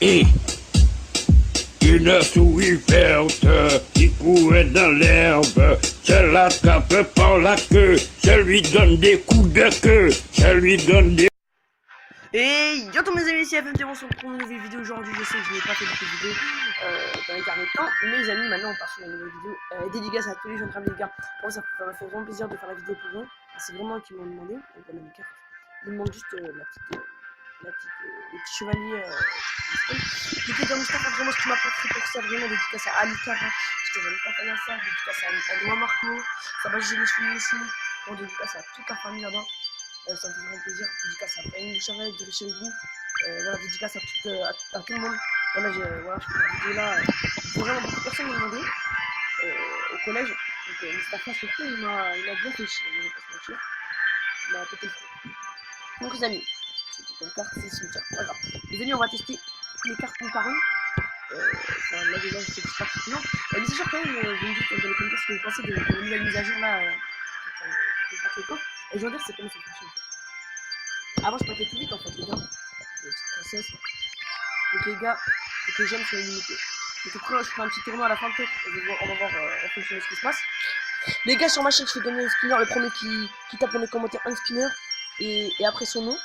Et une souris verte qui courait dans l'herbe, je l'attrape par la queue, je lui donne des coups de queue, je lui donne des... Et yo tous mes amis, ici FMT, on se retrouve pour une nouvelle vidéo aujourd'hui. Je sais que je n'ai pas fait beaucoup de vidéos dans les derniers temps, mais les amis, maintenant on part sur une nouvelle vidéo dédicace à tous les gens de les gars. Bon, ça m'a fait vraiment plaisir de faire la vidéo pour eux. C'est vraiment eux qui m'ont demandé. Donc voilà mes cartes. Ils me demandent juste le petit chevalier. J'étais dans Mustapha, vraiment ce qui m'a porté pour ça, vraiment dédicace à Ali Kara, j'étais dans Mustapha Nassar, dédicace à Noah Marco, ça va, j'ai les soumis aussi, bon, dédicace à toute la famille là-bas. Ça me fait vraiment plaisir, dédicace à Faïm Boucharet, de Richel Gou, voilà, dédicace à tout le monde. Voilà, voilà, je fais la vidéo là, vraiment beaucoup de personnes m'ont demandé au collège, donc Mustapha surtout, il m'a bien fait chier, je vais pas se mentir, il m'a pété le front. Donc les amis, c'est comme carte, c'est cimetière, pas grave. Les amis, on va tester les cartes une par une. Enfin, là déjà, je sais que c'est pas très non. Mais c'est sûr quand même, vous me dites dans les commentaires ce que vous pensez de la nouvelle mise à jour là, et je veux dire, c'est comment ça fonctionne. Avant, je partais tout vite en fait, les gars. Les petites princesses. Donc, les gars, les j'aime sont limités. Donc, après, je ferai un petit tournoi à la fin de tête. On va voir en fonction de ce qui se passe. Les gars, sur ma chaîne, je fais gagner un spinner. Le premier qui tape dans les commentaires un spinner et après son nom,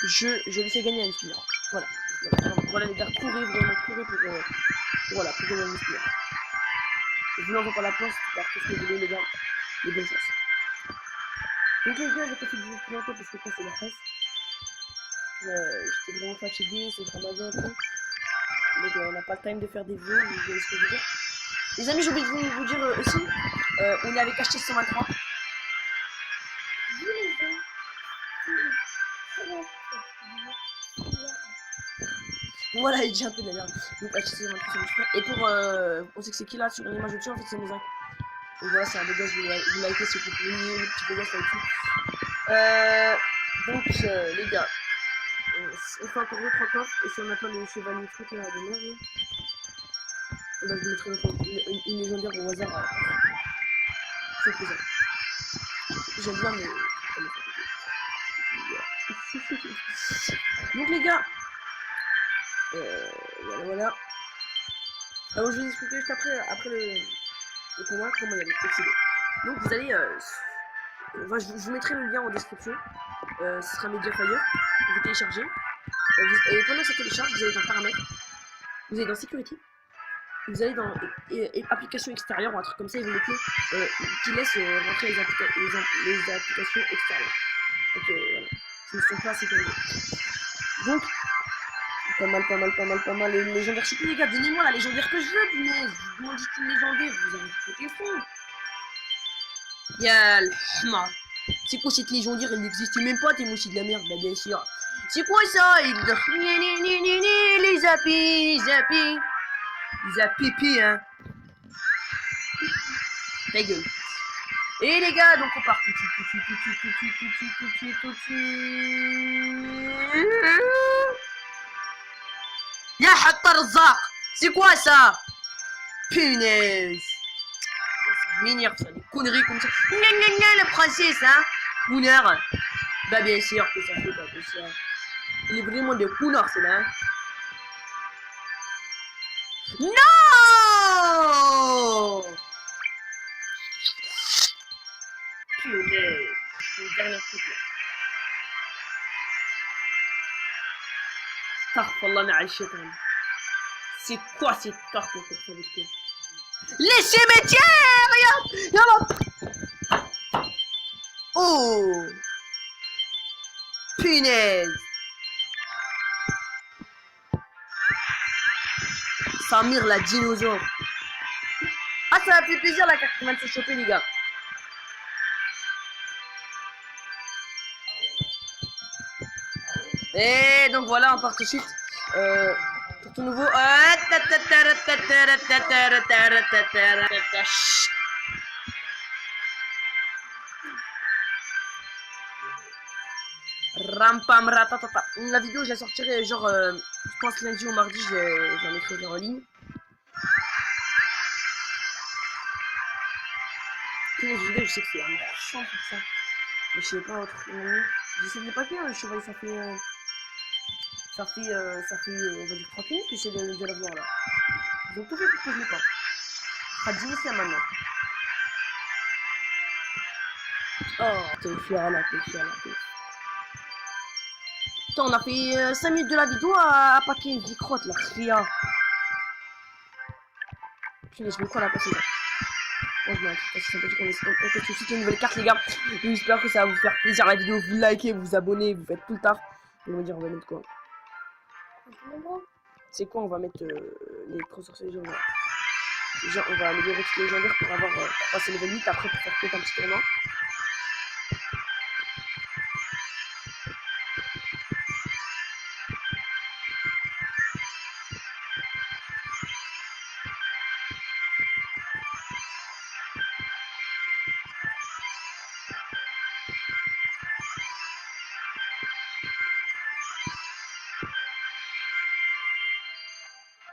je lui fais gagner un spinner. Voilà. Voilà, les gars, courez, vraiment courez pour gagner un spinner. Je vous l'envoie par la poste, par tout ce que vous voulez, les gars. Les bonnes chances. Donc les gars, j'ai pas fait de vidéo plus longtemps parce que quand c'est la presse, j'étais vraiment fatigué, c'est Ramadan et tout. Donc on n'a pas le time de faire des vidéos, vous voyez ce que je veux dire. Les amis, j'ai oublié de vous dire aussi, on est avec HT 123. Voilà, il dit un peu d'ailleurs. Donc HT 123, c'est mon frère. Et pour, on sait que c'est qui là sur une image de dessus, en fait c'est Mozart. Donc voilà, c'est un beau gosse, vous likez si vous pouvez, le petit beau gosse là-dessus. Donc les gars, on fait encore 2-3 coffres, et si on n'a pas le chevalier truc là de merde, bah, je mettrai une légendaire au hasard. C'est plaisant. J'aime bien, mais donc les gars, voilà. Alors je vais vous expliquer juste après le combat comment y aller accéder. Donc vous allez, je vous mettrai le lien en description. Ce sera Mediafire. Vous téléchargez. Et pendant que ça télécharge, vous allez dans paramètres, vous allez dans sécurité, vous allez dans applications extérieures ou un truc comme ça, et vous mettez qui laisse rentrer les applications extérieures. Donc voilà, ce ne sont pas sécurisées. Donc, pas mal. Les légendaires, je sais plus les gars, donnez-moi la légendaire que je veux, punaise. Vous m'en dites une légendaire, vous avez foutu le fond. Y'a le hmar. C'est quoi cette légendaire? Elle n'existe même pas, t'es mochi de la merde, bah bien sûr. C'est quoi ça? Les zappi, hein. Ta gueule. Et les gars, donc on part tout de suite. Ya Hattarzaq. C'est quoi ça? Punaise. Ça m'énerve ça, des conneries comme ça. La princesse, hein. Connard. Bah bien sûr que ça fait pas que ça. Il est vraiment de connard, c'est là. Non. Punaise. C'est le dernier truc là. Astaghfirullah ma'al shaitan. C'est quoi cette carte pour faire avec toi? Les cimetières. Y'a oh. Punaise. Samir la dinosaure. Ah, ça m'a fait plaisir la carte qui vient de se choper, les gars. Et donc voilà, on part tout de suite. Pour tout nouveau. Rampam ratatata. La vidéo, je la sortirai genre, je pense lundi ou mardi, je la mettrai en ligne. Je sais que c'est un chiant pour ça. Mais je sais pas autrement. J'essaie de les paquer, le cheval, ça Ça fait, on va dire 30 minutes que j'essaie de la voir là. Ils ont tout fait pour que je l'ai pas. Ça sera 10 minutes là maintenant. Oh, t'es fier là, t'es fier là, t'es. Putain, on a fait 5 minutes de la vidéo à paquer une vie crotte là, rien. Putain, je me crois la passer là. Oh, je m'en c'est sympathique, on teste aussi une nouvelle carte les gars. J'espère que ça va vous faire plaisir la vidéo, vous likez, vous abonnez, vous faites tout le taf. On va dire on va mettre quoi? C'est quoi? On va mettre les trop sorciers légendaires. Déjà on va améliorer tous les légendaires pour avoir pour passer level 8 après pour faire peut-être un petit tournoi.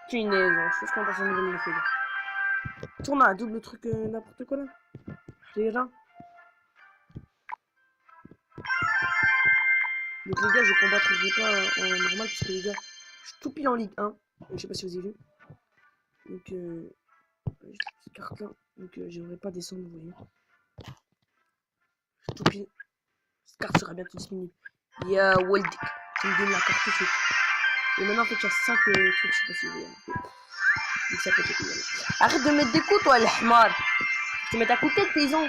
Punaise, je pense qu'on passe un niveau de les gars. Tournoi, double truc n'importe quoi là. Les gars. Donc les gars, je combattrai pas en normal parce que les gars, je suis tout pile en Ligue 1. Je sais pas si vous avez vu. Donc j'ai cette petite carte là. Donc j'aimerais pas descendre, vous voyez. Je suis tout pile. Cette carte sera bientôt disponible. Il y a Waldick qui me donne la carte tout de suite. Et maintenant en fait il y a 5 trucs, je sais pas si vous voyez. Donc ça peut être égal. Arrête de mettre des coups toi, le hamar. Tu mets à côté de paysan.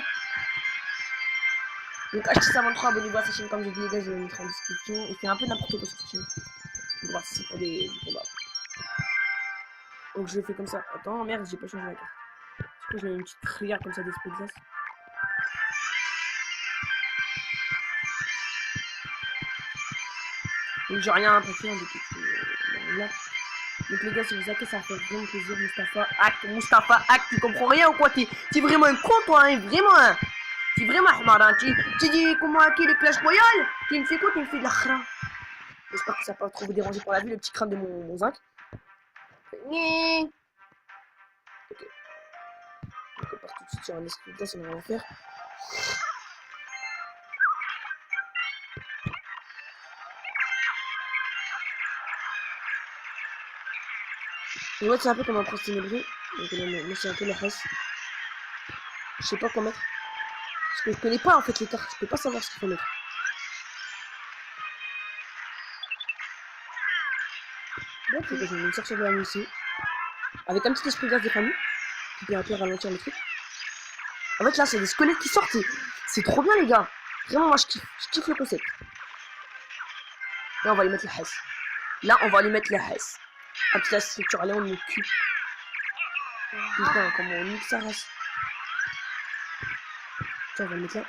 Donc achetez ça 23, abonnez-vous à sa chaîne comme j'ai dit les gars, je vais le mettre en description. Il fait un peu n'importe quoi sur sa chaîne. Donc voir si c'est pour des combats. Donc je le fais comme ça. Attends, merde, j'ai pas changé la carte. Du coup je mets une petite crière comme ça d'esprit de glace. Donc j'ai rien à passer depuis que là. Donc les gars, si vous hackez, ça fait vraiment plaisir. Mustapha hack, tu comprends rien ou quoi? T'es vraiment un con toi, hein, vraiment hein. T'es vraiment ahmar, hein. Tu dis comment hacker le Clash Royale? Tu me fais quoi? Tu me fais de la khra. J'espère que ça va pas trop vous déranger pour la vue, le petit crâne de mon zinc. Ok. Donc on part tout de suite sur un esprit de glace, on va rien faire. Et ouais, c'est un peu comme un prostinébri. Donc moi c'est un peu la race. Je sais pas quoi mettre. Parce que je connais pas en fait les cartes, je peux pas savoir ce qu'il faut mettre. Donc je vais me sortir de la nuit ici. Avec un petit esprit de glace des familles. Qui peut un peu ralentir le truc. En fait là c'est des squelettes qui sortent. C'est trop bien les gars. Vraiment moi je kiffe le concept. Là on va lui mettre la haisse. Là on va lui mettre la haisse. Un petit structure, allez on me cul. Putain comment on nique sa race. Tiens on va le mettre là.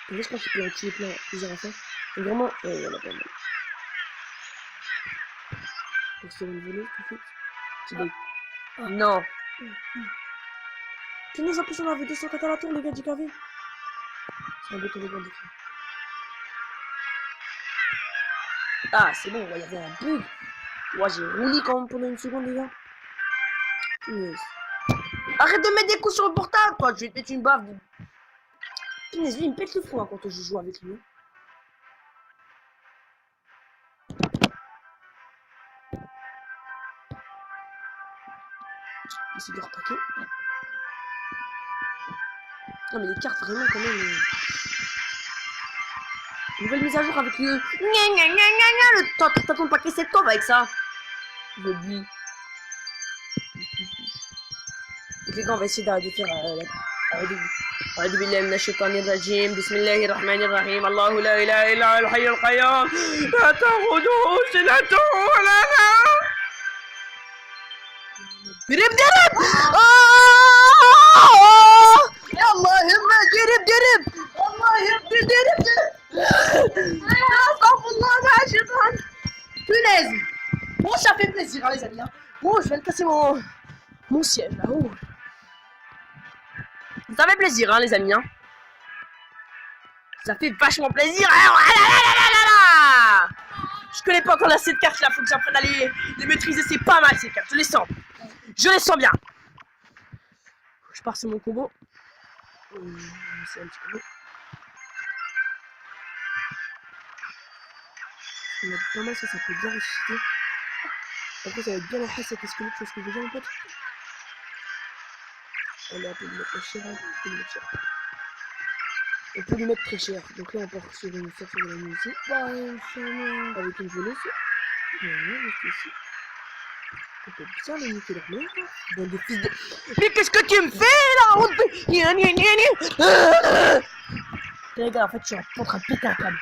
Et là je pense qu'il peut en tuer plein plusieurs affaires. Et vraiment, il y en a pas mal. Pour se voler tout de suite. Non. Punaise, en plus on avait 204 à la tour les gars du KV. C'est un peu comme les gars de filles. Ah c'est bon, il y avait un bug. Ouais j'ai roulé quand même pendant une seconde les gars. Punaise. Arrête de mettre des coups sur le portable toi, je vais te mettre une baffe. Punaise, lui il me pète le fou hein, quand je joue avec lui. Essayer de repaquer. Non mais les cartes vraiment quand même. Nouvelle mise à jour avec le. Le ton paquet 7 top avec ça. Je dis. Donc les gars on va essayer de faire أعوذ بالله من الشيطان الرجيم بسم الله الرحمن الرحيم الله لا إله إلا هو الحي القيوم لا تأخذه سنة ولا نوم درب يا الله يما درب الله يبدي درب استغفر الله مع الشيطان punaise. Bon ça fait plaisir hein, les amis hein. Bon je viens de casser mon siège là haut. Ça fait plaisir hein les amis hein. Ça fait vachement plaisir hein. Je connais pas encore cette carte là, faut que j'apprenne à les maîtriser, c'est pas mal ces cartes, je les sens bien. Je pars sur mon combo. C'est un petit combo. On a pas mal, ça peut bien ressusciter. Après, ça va être bien la face avec les squelettes, tu vois ce que je veux dire, mon pote? Allez, on peut lui mettre cher, on peut lui mettre cher. On peut lui mettre très cher. Donc là, on part sur une sortie de la nuit ici. Avec une volée ici. Voilà, juste ici. On peut bien les niquer leur mère. Bande de fils de... Mais qu'est-ce que tu me fais là? Les gars, en fait, je suis en train de péter un câble.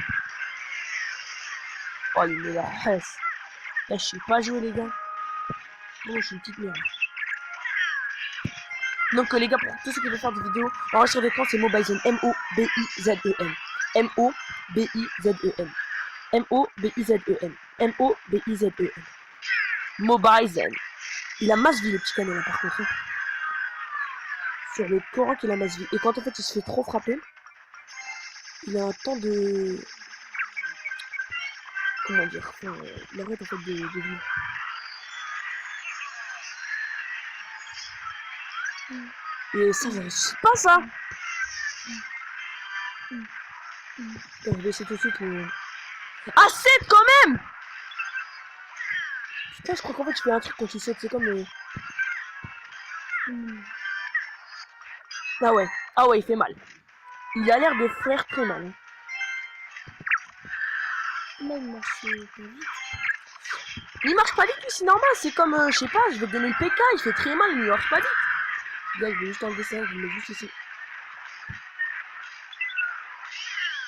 Oh, il met la haisse. Là, je sais pas jouer, les gars. Bon, je suis une petite merde. Donc, les gars, pour tous ceux qui veulent faire des vidéos, en sur l'écran, c'est Mobizen. M-O-B-I-Z-E-N. M-O-B-I-Z-E-N. M-O-B-I-Z-E-N. M-O-B-I-Z-E-N. Mobizen. Il a masse vie, le petit canon, là, par contre. Hein. Sur le Coran, il a masse vie. Et quand, en fait, il se fait trop frapper, il a un temps de... Comment dire, enfin, il arrête en fait de vivre. Et ça réussit pas ça. Je vais essayer tout de suite le... Ah 7 quand même. Putain, je crois qu'en fait je fais un truc quand tu sautes, c'est comme le... Ah ouais, il fait mal. Il a l'air de faire très mal. Même il marche pas vite, lui, c'est normal, c'est comme, je sais pas, je vais te donner le PK, il fait très mal, mais il marche pas vite. Là, je vais juste enlever ça, je le mets juste ici.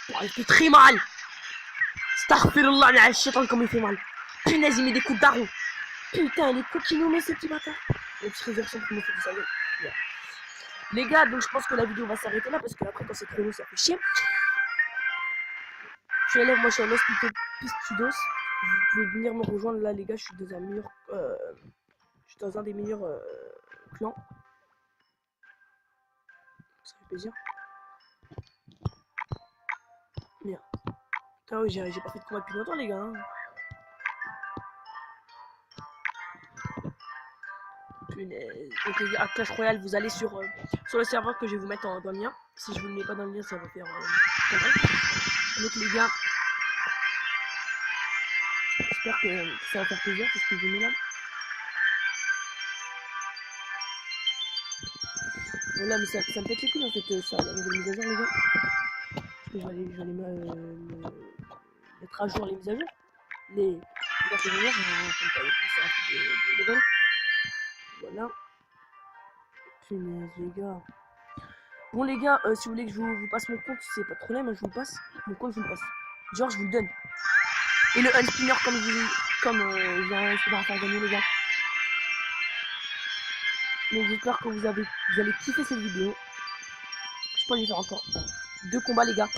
Oh, il fait très mal. Astaghfirullah, la shaitan, comme il fait mal. Punaise, il met des coups d'arron. Putain, les coquinous, mais ces petits bâtards. Les petits réversions pour me faire du salaud. Yeah. Les gars, donc je pense que la vidéo va s'arrêter là, parce que après, quand c'est chrono, ça fait chier. Je suis élève, moi je suis à l'Hospital Pistidos. Vous pouvez venir me rejoindre là, les gars. Je suis dans un meilleur, je suis dans un des meilleurs clans. Ça fait plaisir. Merde. Ah oui, j'ai pas fait de combat depuis longtemps, les gars. Hein. Punaise. Donc les gars, à Clash Royale, vous allez sur le serveur que je vais vous mettre dans le lien. Si je vous le mets pas dans le lien, ça va faire donc les gars, j'espère que ça va faire plaisir, c'est ce que je mets là. Voilà, mais ça me fait les couilles en fait, ça, la nouvelle mise à jour, les gars. Parce que je vais mettre à jour les mises à jour. Les versions de c'est un peu de level. Voilà. Punaise, les gars. Bon, les gars, si vous voulez que je vous passe mon compte, c'est pas de problème, je vous passe. Mon compte, je vous le passe. Genre, je vous le donne. Et le unspinner, j'ai un spinner à faire gagner, les gars. Donc, j'espère que vous allez kiffer cette vidéo. Je peux les faire encore 2 combats, les gars.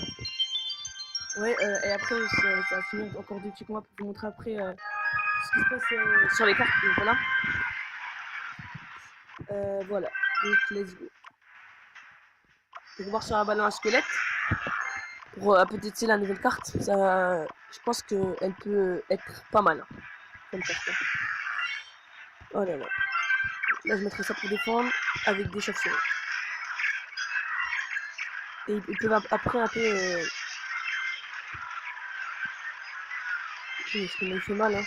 Ouais, et après, ça va finir encore 2 petits combats pour vous montrer après ce qui se passe sur les cartes. Donc, voilà. Voilà. Donc, let's go. On va voir sur un ballon à squelette. Pour peut-être c'est la nouvelle carte. Ça, je pense qu'elle peut être pas mal. Hein, comme carte. Oh là là. Là, je mettrai ça pour défendre avec des chauves-souris. Et ils peuvent après un peu... ce qui me fait mal. Hein.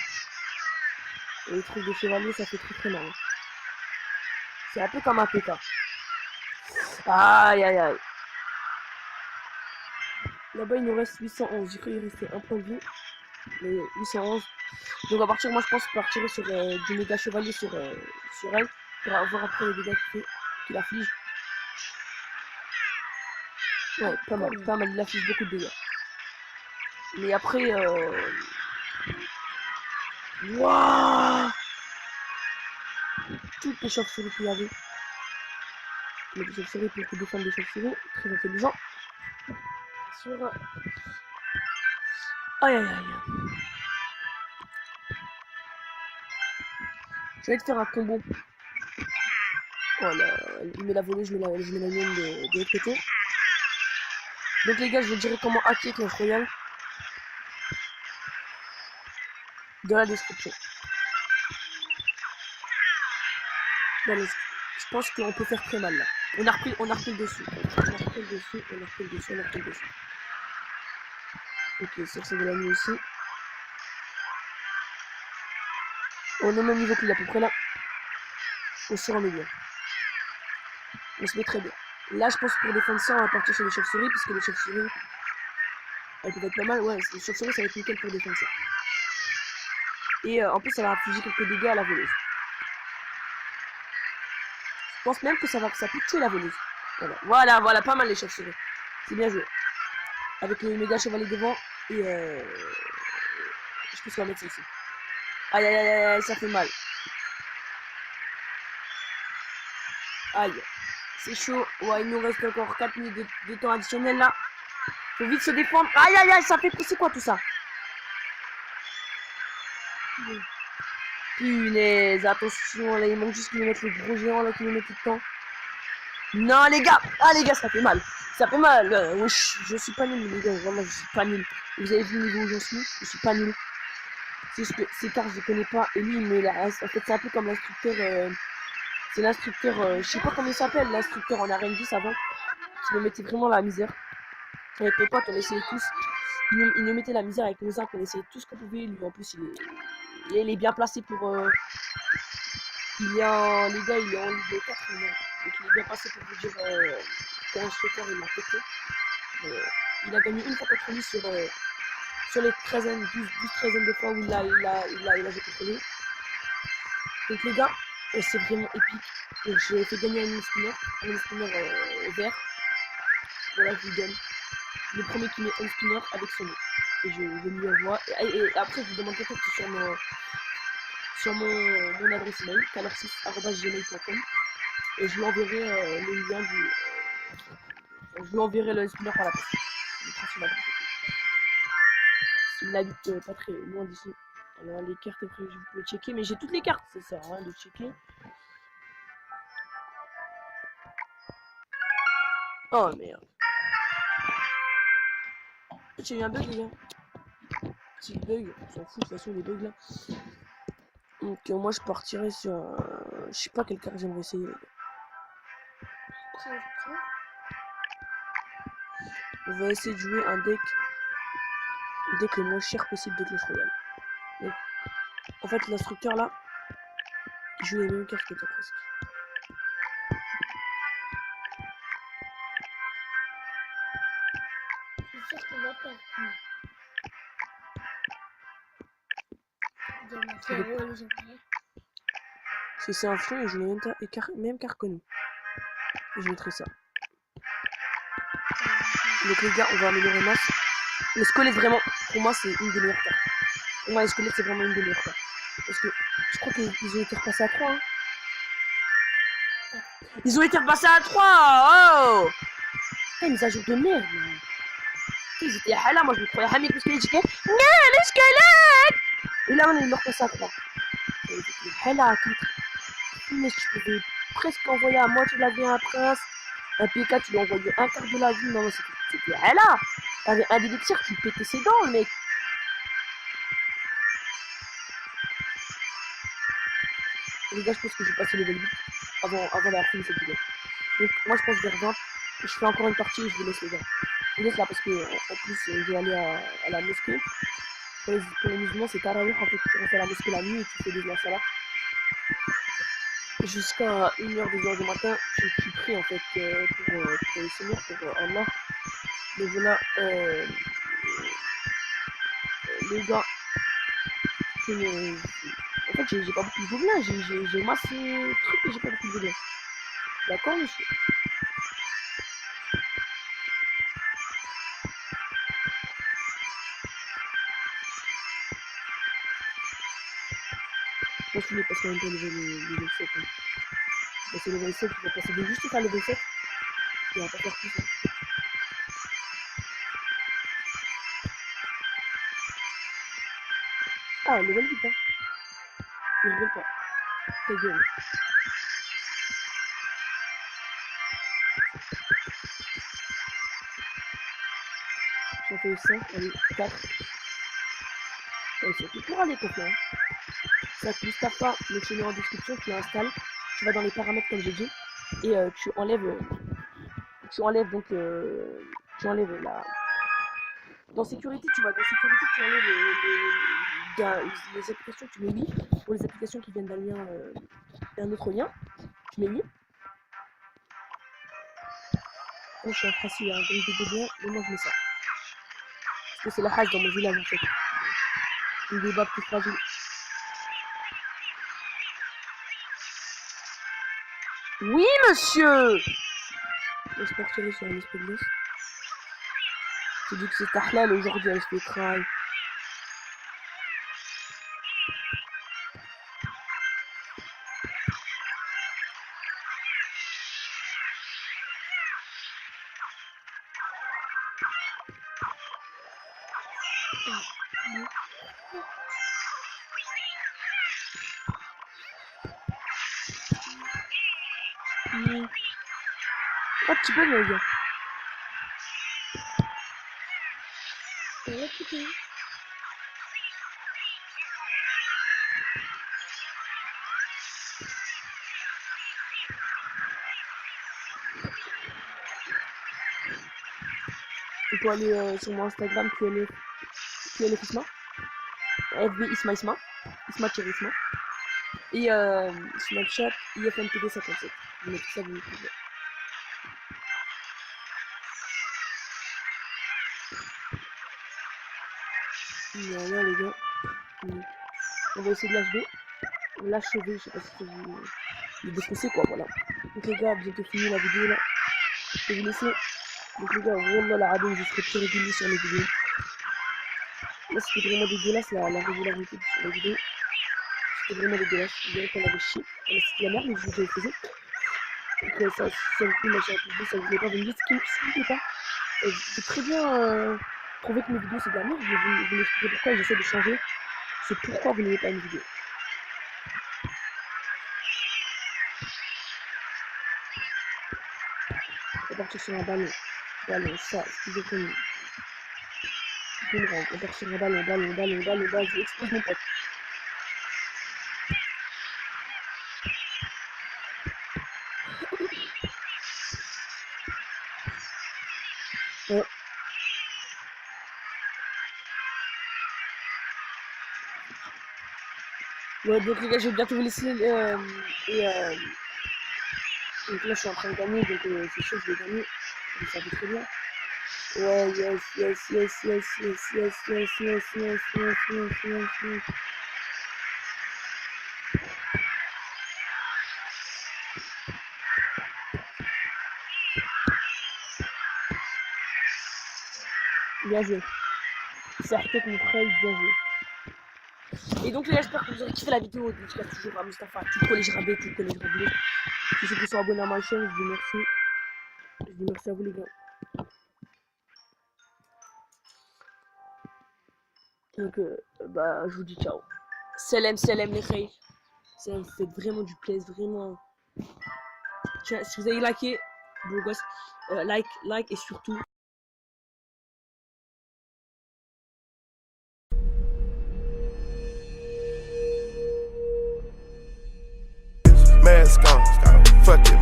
Et les trucs de chevalier, ça fait très mal. Hein. C'est un peu comme un PK. Aïe aïe aïe. Là-bas, il nous reste 811. J'ai cru qu'il restait un point de vie. Mais 811. Donc, à partir, moi, je pense partir sur du méga chevalier sur elle. Pour avoir après les dégâts qu'il afflige. Ouais, pas mal. Il afflige beaucoup de dégâts. Mais après, Wouah! Toutes les chauves-souris qu'il y avait. Mais des chauves-souris pour défendre des chauves-souris. Très intelligent. Sur... Aïe aïe aïe. Je vais te faire un combo. Voilà. Il met la volée, je mets la mienne de l'autre côté. Donc les gars, je vous dirai comment hacker Clash Royale. Dans la description. Je pense qu'on peut faire très mal là. On a repris le dessus. Ok, sur ça de la nuit aussi. On est au même niveau qu'il est à peu près là. On se remet bien. On se met très bien. Là, je pense pour défendre ça, on va partir sur les chauves-souris, puisque les chauves-souris, elles peuvent être pas mal. Ouais, les chauves-souris, ça va être nickel pour défendre ça. Et en plus, ça va infliger quelques dégâts à la voleuse. Je pense même que ça peut tuer la voleuse. Voilà, pas mal les chauves-souris. C'est bien joué. Avec le méga chevalier devant, et je pense qu'on va mettre ça ici. Aïe, aïe, aïe, aïe, ça fait mal. Aïe. C'est chaud. Ouais, il nous reste encore 4 minutes de temps additionnel là. Faut vite se défendre. Aïe, aïe, aïe, ça fait... C'est quoi tout ça? Punaise, attention, là, il manque juste qu'ils nous mettent le gros géant là, qui nous met tout le temps. Non, les gars. Ah, les gars, ça fait mal. Ça fait mal. Wesh, je suis pas nul, les gars. Vraiment, je suis pas nul. Vous avez vu le niveau où j'en suis? Je suis pas nul. C'est juste que ces cartes, je connais pas. Et lui, il me la reste. En fait, c'est un peu comme l'instructeur... C'est l'instructeur, je sais pas comment il s'appelle, l'instructeur en arène 10 avant, qui nous mettait vraiment la misère. Avec mes potes, on essayait tous. Il nous mettait la misère avec nos arcs, on essayait tout ce qu'on pouvait. Lui, en plus, il est bien placé pour. Les gars, il est en Ligue 4, donc il est bien placé pour vous dire qu'un instructeur, il m'a pété. Il a gagné une fois contre lui sur les 12-13 de fois où il a joué contre lui. Donc, les gars. C'est vraiment épique. Donc j'ai fait gagner un spinner vert. Voilà, je lui donne le premier qui met un spinner avec son nom. Et je lui envoie. Et après, je lui demande peut-être sur mon adresse email, calor6@gmail.com. Et je lui enverrai le lien du. Je lui enverrai le spinner par la poste. S'il habite pas très loin d'ici. Alors, les cartes après, je peux checker. Mais j'ai toutes les cartes, ça sert à rien de checker. Oh merde. J'ai eu un bug, les gars. Petit bug, on s'en fout de toute façon les bugs là. Donc moi je partirai sur je sais pas quelle carte j'aimerais essayer, les gars. On va essayer de jouer un deck le moins cher possible de Clash Royale. Donc, en fait l'instructeur là, il joue les mêmes cartes que toi presque. C'est sûr qu'on va perdre. Si c'est un fond, il joue les mêmes cartes que nous. Et je mettrai ça. Donc les gars, on va améliorer masse. Le squelette vraiment, pour moi c'est une des meilleures cartes. Pour moi le squelette c'est vraiment une des meilleures cartes. Parce que je crois qu'ils ont été repassés à 3. Hein. Ils ont été repassés à 3. Oh putain, mise à jour de merde. Ils étaient à là, moi je me croyais Hamid parce que j'ai dit non, le squelette. Et là on est repassé à 3. Ils étaient à 4. Mais tu pouvais presque envoyer à moitié de la vie à un prince. Un PK, tu lui envoyais un quart de la vie. Non, c'était là. T'avais un d'élixir, tu pétais ses dents, le mec. Les gars, je pense que je vais passer level 8 avant d'avoir fini cette vidéo. Donc, moi, je pense vers 20. Je fais encore une partie et je vous laisse, les gars. Je vous laisse là parce que, en plus, je vais aller à la mosquée. Pour les musulmans, c'est tarawih. En fait, tu restes à la mosquée la nuit et tu fais des salat. Jusqu'à 1h, 2h du matin, tu pries en fait pour le Seigneur, pour Allah. Mais voilà, les gars, en fait j'ai pas beaucoup de gobelins, j'ai massé truc et j'ai pas beaucoup de gobelins. D'accord, monsieur? Je pense qu'il est passé un peu level 7. Hein. C'est le level 7, il va passer de juste faire le level 7. Et on va pas faire plus. Hein. Ah, le level 8, hein. Il rigole pas. Ta gueule. J'en fais 5, allez, 4. C'est tout pour aller, copain. Ça te tape pas, le channel en description, tu l'installes, tu vas dans les paramètres comme j'ai dit, et tu enlèves donc, tu enlèves la... Dans sécurité, tu vas dans sécurité, tu enlèves les applications, tu mets oui. Pour les applications qui viennent d'un lien, d'un autre lien, tu mets oui. Moi, je suis en trace, il y a un groupe de gobelins, mais moi, je mets ça. Parce que c'est la race dans mon village, en fait. Une débat plus fragile. Oui, monsieur! Laisse pas retirer sur un esprit de laisse. J'ai dit que c'est halal aujourd'hui, elle se fait craindre. Oh, petit peu, les gars. Tu peux aller sur mon Instagram, QLF Isma. FB Isma Isma. Isma Isma. Et Snapchat, IFMTV57. Vous mettez ça, vous mettez ça. Voilà les gars. On va essayer de l'achever. L'achever, je sais pas si c'est vous le défoncer quoi, voilà. Donc les gars, bientôt fini la vidéo là. Je vais vous laisser. Donc les gars, vraiment la radio, je serai plus régulier sur les vidéos. Là c'était vraiment dégueulasse la régularité sur les vidéos. C'était vraiment dégueulasse. Je dirais qu'on avait chié. C'était la merde, mais je vous ai fait. Donc ça vous plaît, machin, ça vous plaît pas, vous me dites ce qui vous plaît pas. Je peux très bien trouver que mes vidéos c'est de la merde, je vais vous expliquer pourquoi j'essaie de changer. C'est pourquoi vous n'avez pas une vidéo. On va partir sur un ballon. Ballon, ça, excusez-moi. Boomerang, on part sur un ballon, je expose mon pote. Ouais. Ouais, donc les gars, je vais bientôt vous laisser donc là je suis en train de gagner, donc c'est sûr que je vais gagner. Donc ça fait très bien. Ouais, yes. Bien joué. C'est peut-être mon frère, bien joué. Et donc les gars, j'espère que vous aurez kiffé la vidéo. Dédicace toujours à Mustapha, tout le collège rabais, tous ceux qui sont abonnés à ma chaîne, je dis merci. Je dis merci à vous les gars. Donc bah je vous dis ciao. Salam les frères. Ça me fait vraiment du plaisir, vraiment. Tiens, si vous avez liké, beau gosse, like et surtout. Mask on, fuck it.